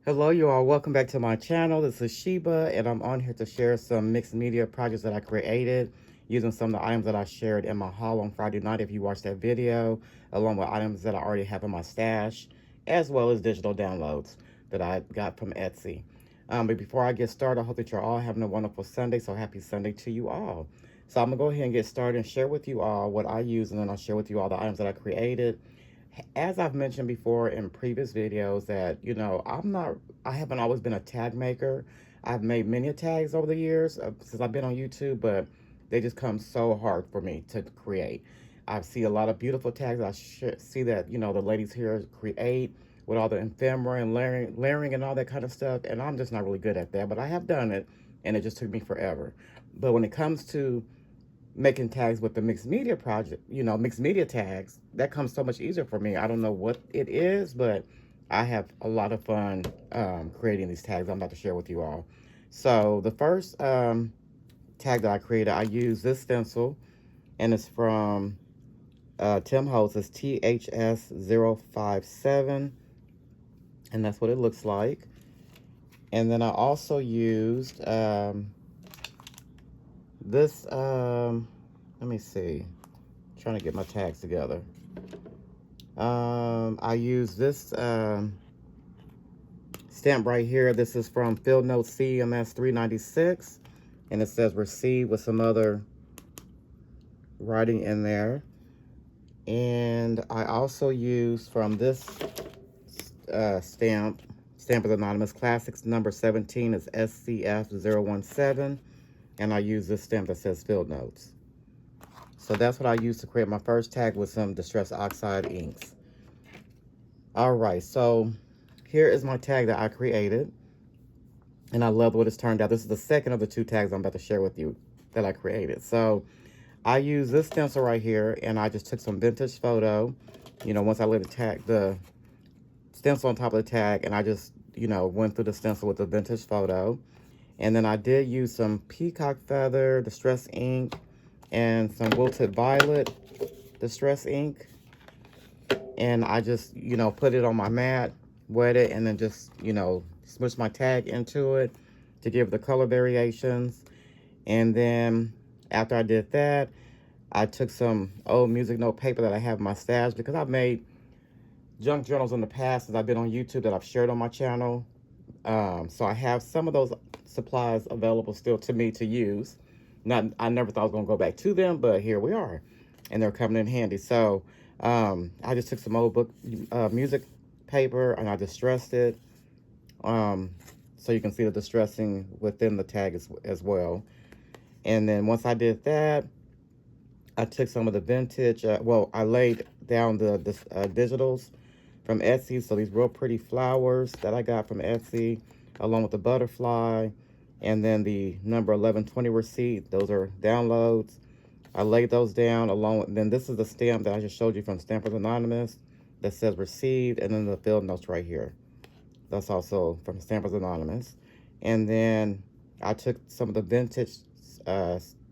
Hello, you all. Welcome back to my channel. This is Sheba, and I'm on here to share some mixed media projects that I created using some of the items that I shared in my haul on Friday night. If you watched that video, along with items that I already have in my stash, as well as digital downloads that I got from Etsy. But before I get started, I hope that you're all having a wonderful Sunday. So happy Sunday to you all. So I'm gonna go ahead and get started and share with you all what I use, and then I'll share with you all the items that I created. As I've mentioned before in previous videos, that I haven't always been a tag maker. I've made many tags over the years since I've been on YouTube, but they just come so hard for me to create. I see a lot of beautiful tags. See that the ladies here create with all the ephemera and layering and all that kind of stuff, and I'm just not really good at that. But I have done it, and it just took me forever. But when it comes to making tags with the mixed media project, mixed media tags, that comes so much easier for me. I don't know what it is, but I have a lot of fun creating these tags I'm about to share with you all. So the first tag that I created, I use this stencil, and it's from Tim Holtz. It's THS057, and that's what it looks like. And then I also used this, let me see, I'm trying to get my tags together. I use this stamp right here. This is from Field Note CMS 396, and it says receive with some other writing in there. And I also use from this Stamp is Anonymous Classics number 17 is SCF017. And I use this stamp that says Field Notes. So that's what I used to create my first tag with some Distress Oxide inks. Alright, so here is my tag that I created. And I love what it's turned out. This is the second of the two tags I'm about to share with you that I created. So I use this stencil right here, and I just took some vintage photo. Once I laid the stencil on top of the tag, and I just, went through the stencil with the vintage photo. And then I did use some peacock feather distress ink and some wilted violet distress ink. And I just, put it on my mat, wet it, and then just, smush my tag into it to give the color variations. And then after I did that, I took some old music note paper that I have in my stash, because I've made junk journals in the past since I've been on YouTube that I've shared on my channel. So I have some of those supplies available still to me to use. I never thought I was going to go back to them, but here we are, and they're coming in handy. So I just took some old music paper, and I distressed it, so you can see the distressing within the tag as well. And then once I did that, I took some of the vintage, I laid down the digitals from Etsy. So these real pretty flowers that I got from Etsy, along with the butterfly, and then the number 1120 receipt. Those are downloads. I laid those down along with, then this is the stamp that I just showed you from Stampers Anonymous that says received, and then the field notes right here. That's also from Stampers Anonymous. And then I took some of the vintage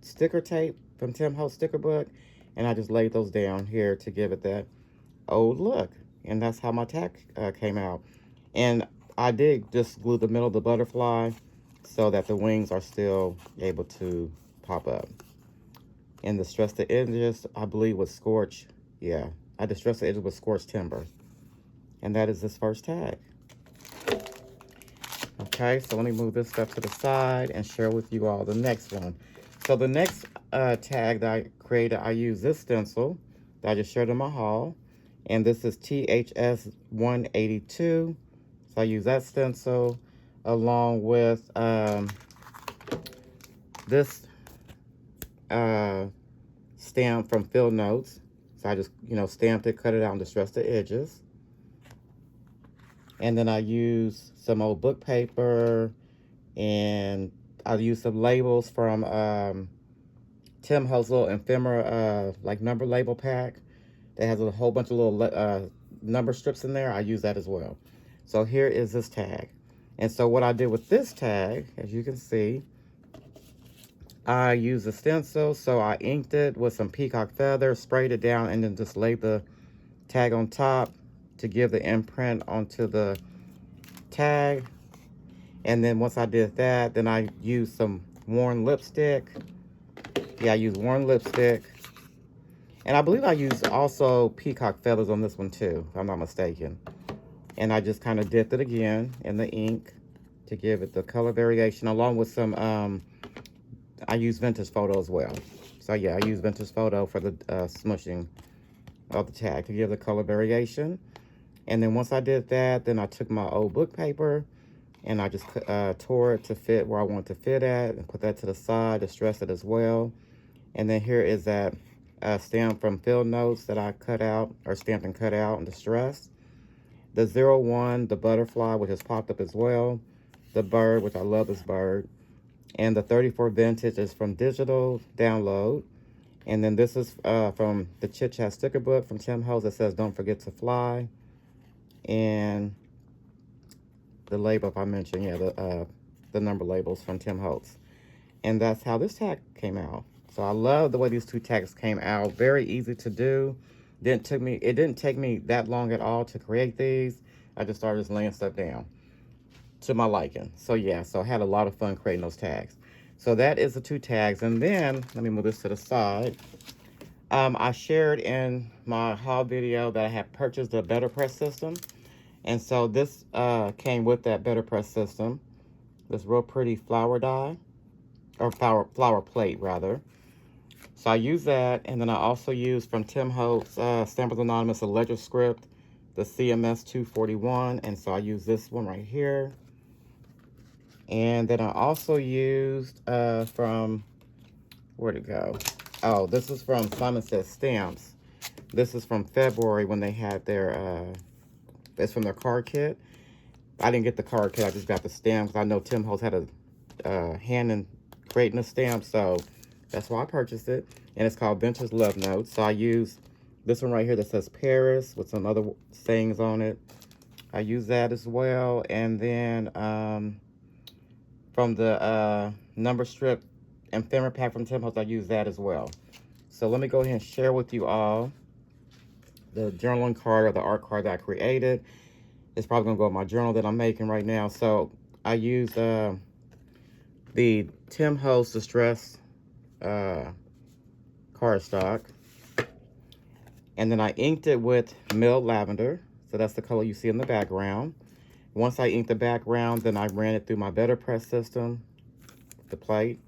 sticker tape from Tim Holtz sticker book, and I just laid those down here to give it that old look. And that's how my tag came out. And I did just glue the middle of the butterfly so that the wings are still able to pop up. And distress the edges, I believe, with scorch. Yeah, I distressed the edges with scorched timber. And that is this first tag. Okay, so let me move this stuff to the side and share with you all the next one. So the next tag that I created, I use this stencil that I just shared in my haul. And this is THS182. So I use that stencil along with this stamp from Field Notes. So I just, stamped it, cut it out, and distressed the edges. And then I use some old book paper, and I use some labels from Tim Holtz little ephemera, like number label pack. That has a whole bunch of little number strips in there. I use that as well. So here is this tag. And so what I did with this tag, as you can see, I used a stencil. So I inked it with some peacock feather, sprayed it down, and then just laid the tag on top to give the imprint onto the tag. And then once I did that, then I used some worn lipstick. Yeah, I used worn lipstick. And I believe I used also peacock feathers on this one too, if I'm not mistaken. And I just kind of dipped it again in the ink to give it the color variation, along with some, I use vintage photo as well. So yeah, I use vintage photo for the smushing of the tag to give the color variation. And then once I did that, then I took my old book paper and I just tore it to fit where I want to fit at, and put that to the side, distress it as well. And then here is that stamp from Field Notes that I cut out, or stamped and cut out and distressed. The 01, the butterfly, which has popped up as well. The bird, which I love this bird. And the 34 vintage is from digital download. And then this is from the Chit Chat sticker book from Tim Holtz that says "Don't forget to fly." And the label, if I mentioned, yeah, the number labels from Tim Holtz. And that's how this tag came out. So I love the way these two tags came out. Very easy to do. It didn't take me that long at all to create these. I just started laying stuff down to my liking. So yeah, so I had a lot of fun creating those tags. So that is the two tags. And then, let me move this to the side. I shared in my haul video that I had purchased a Better Press system. And so this came with that Better Press system. This real pretty flower die, or flower plate rather. So I use that, and then I also use from Tim Holtz, Stampers Anonymous, a ledger script, the CMS 241, and so I use this one right here. And then I also used from, where'd it go? Oh, this is from Simon Says Stamps. This is from February when they had their, it's from their card kit. I didn't get the card kit, I just got the stamps. I know Tim Holtz had a hand in creating a stamp, so that's why I purchased it. And it's called Vintage Love Notes. So I use this one right here that says Paris with some other sayings on it. I use that as well. And then from the number strip ephemera pack from Tim Holtz, I use that as well. So let me go ahead and share with you all the journaling card, or the art card that I created. It's probably gonna go in my journal that I'm making right now. So I use the Tim Holtz Distress cardstock, and then I inked it with milled lavender, so that's the color you see in the background. Once I inked the background, then I ran it through my Better Press system, the plate,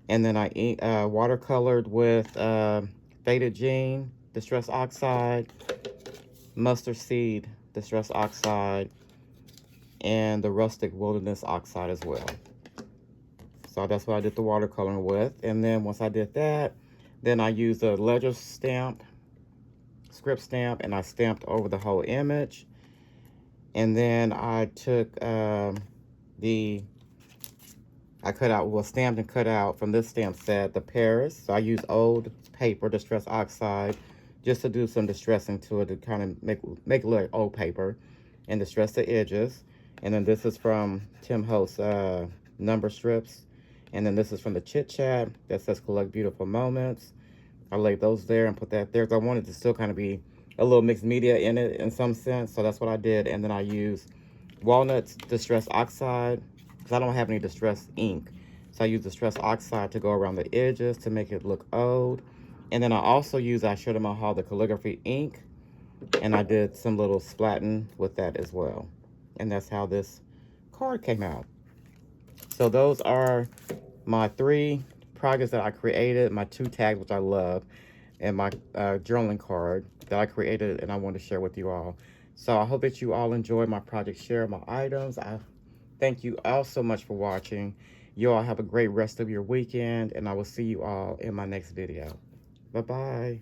and then I watercolored with Faded Jean Distress Oxide, Mustard Seed Distress Oxide, and the Rustic Wilderness Oxide as well. So that's what I did the watercoloring with. And then once I did that, then I used a ledger stamp, script stamp, and I stamped over the whole image. And then I took I cut out, well, stamped and cut out from this stamp set, the Paris. So I used old paper, Distress Oxide, just to do some distressing to it, to kind of make it look like old paper, and distress the edges. And then this is from Tim Holtz number strips. And then this is from the Chit Chat that says Collect Beautiful Moments. I laid those there and put that there, because I wanted to still kind of be a little mixed media in it in some sense. So that's what I did. And then I used Walnuts Distress Oxide, because I don't have any Distress ink. So I used Distress Oxide to go around the edges to make it look old. And then I also used, I showed in my haul, the calligraphy ink. And I did some little splatting with that as well. And that's how this card came out. So those are my 3 projects that I created, my 2 tags, which I love, and my journaling card that I created and I want to share with you all. So I hope that you all enjoyed my project share, my items. I thank you all so much for watching. You all have a great rest of your weekend, and I will see you all in my next video. Bye-bye.